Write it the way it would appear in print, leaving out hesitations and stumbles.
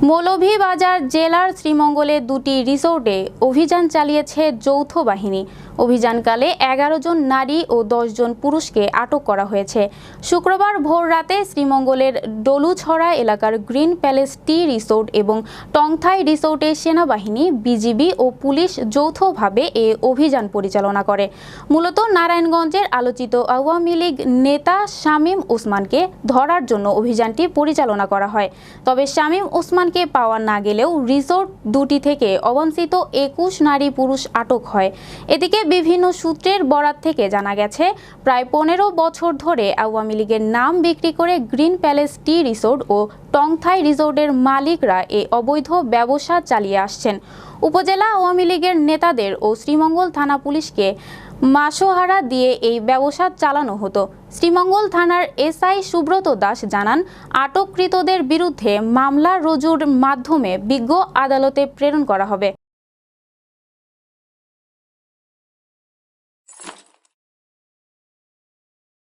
মৌলভীবাজার জেলার শ্রীমঙ্গলে দুটি রিসোর্টে অভিযান চালিয়েছে যৌথ বাহিনী। অভিযানকালে 11 জন নারী ও 10 জন পুরুষকে আটক করা হয়েছে। শুক্রবার ভোর রাতে শ্রীমঙ্গলের ডলুছড়া এলাকার গ্রিন প্যালেস টি রিসোর্ট এবং টংথাই রিসোর্টে সেনাবাহিনী, বিজিবি ও পুলিশ যৌথভাবে এ অভিযান পরিচালনা করে। মূলত নারায়ণগঞ্জের আলোচিত আওয়ামী লীগ নেতা শামীম ওসমানকে ধরার জন্য অভিযানটি পরিচালনা করা হয়। তবে শামীম ওসমানকে পাওয়া না গেলেও রিসোর্ট দুটি থেকে অবাঞ্ছিত 21 নারী পুরুষ আটক হয়। এদিকে বিভিন্ন সূত্রের বরাত থেকে জানা গেছে, প্রায় 15 বছর ধরে আওয়ামী লীগের নাম বিক্রি করে গ্রিন প্যালেস টি রিসোর্ট ও টংথাই রিসোর্টের মালিকরা এ অবৈধ ব্যবসা চালিয়ে আসছেন। উপজেলা আওয়ামী লীগের নেতাদের ও শ্রীমঙ্গল থানা পুলিশকে মাসোহারা দিয়ে এই ব্যবসা চালানো হতো। শ্রীমঙ্গল থানার এসআই সুব্রত দাস জানান, আটককৃতদের বিরুদ্ধে মামলা রুজুর মাধ্যমে বিজ্ঞ আদালতে প্রেরণ করা হবে।